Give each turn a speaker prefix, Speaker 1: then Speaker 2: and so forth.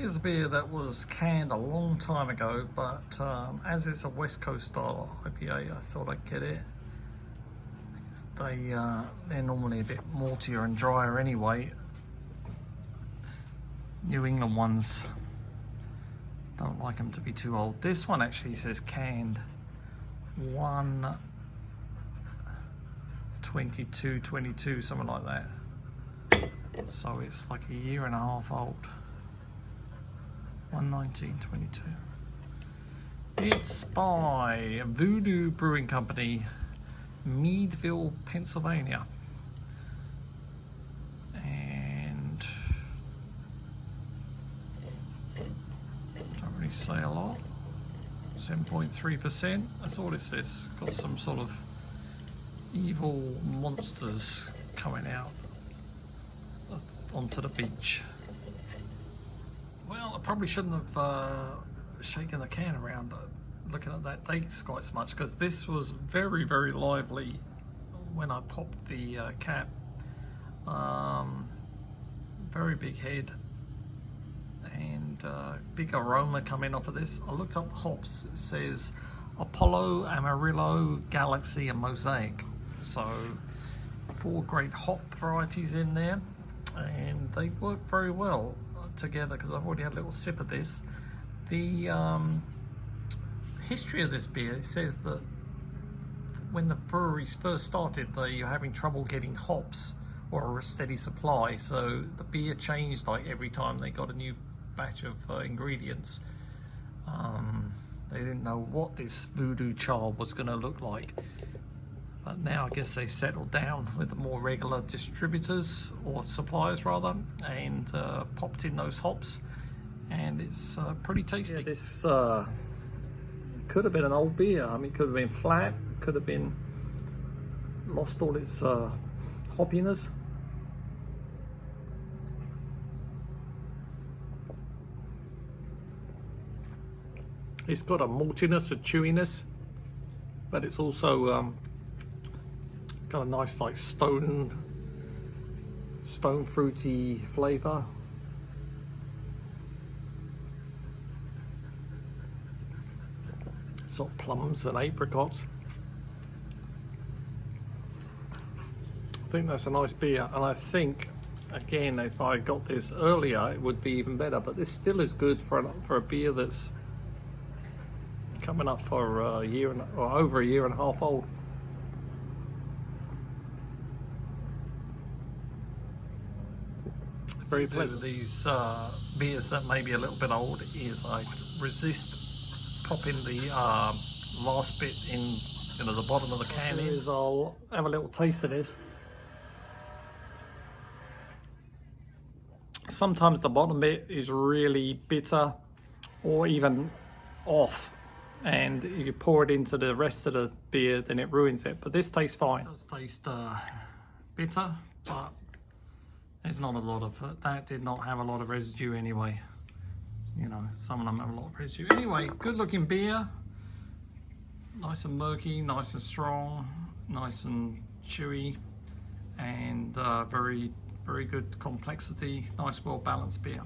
Speaker 1: Here's a beer that was canned a long time ago, but as it's a West Coast style IPA, I thought I'd get it. They're normally a bit maltier and drier anyway. New England ones don't like them to be too old. This one actually says canned 1/22/22, something like that. So it's like a year and a half old. 1/19/22. It's by Voodoo Brewing Company, Meadville, Pennsylvania. And don't really say a lot. 7.3%. That's all it says. Got some sort of evil monsters coming out onto the beach. Well, I probably shouldn't have shaken the can around looking at that date quite so much, because this was very, very lively when I popped the cap. Very big head and big aroma coming off of this. I looked up the hops. It says Apollo, Amarillo, Galaxy and Mosaic. So 4 great hop varieties in there, and they work very well together because I've already had a little sip of this. The history of this beer, it says that when the breweries first started, they were having trouble getting hops or a steady supply, so the beer changed like every time they got a new batch of ingredients. They didn't know what this Voodoo Child was going to look like, but now I guess they settled down with the more regular distributors or suppliers rather, and popped in those hops, and it's pretty tasty. Yeah, this could have been an old beer. I mean, it could have been flat, could have been lost all its hoppiness. It's got a maltiness, a chewiness, but it's also got a nice like stone fruity flavour. Sort of plums and apricots. I think that's a nice beer, and I think again if I got this earlier it would be even better, but this still is good for a beer that's coming up for a year or over a year and a half old. Very pleasant. These beers that may be a little bit old is I resist popping the last bit in, the bottom of the can. I'll have a little taste of this. Sometimes the bottom bit is really bitter or even off, and you pour it into the rest of the beer, then it ruins it. But this tastes fine. It does taste bitter, but there's not a lot of it. That did not have a lot of residue anyway. You know, some of them have a lot of residue. Anyway, good looking beer. Nice and murky, nice and strong, nice and chewy, and very, very good complexity. Nice, well balanced beer.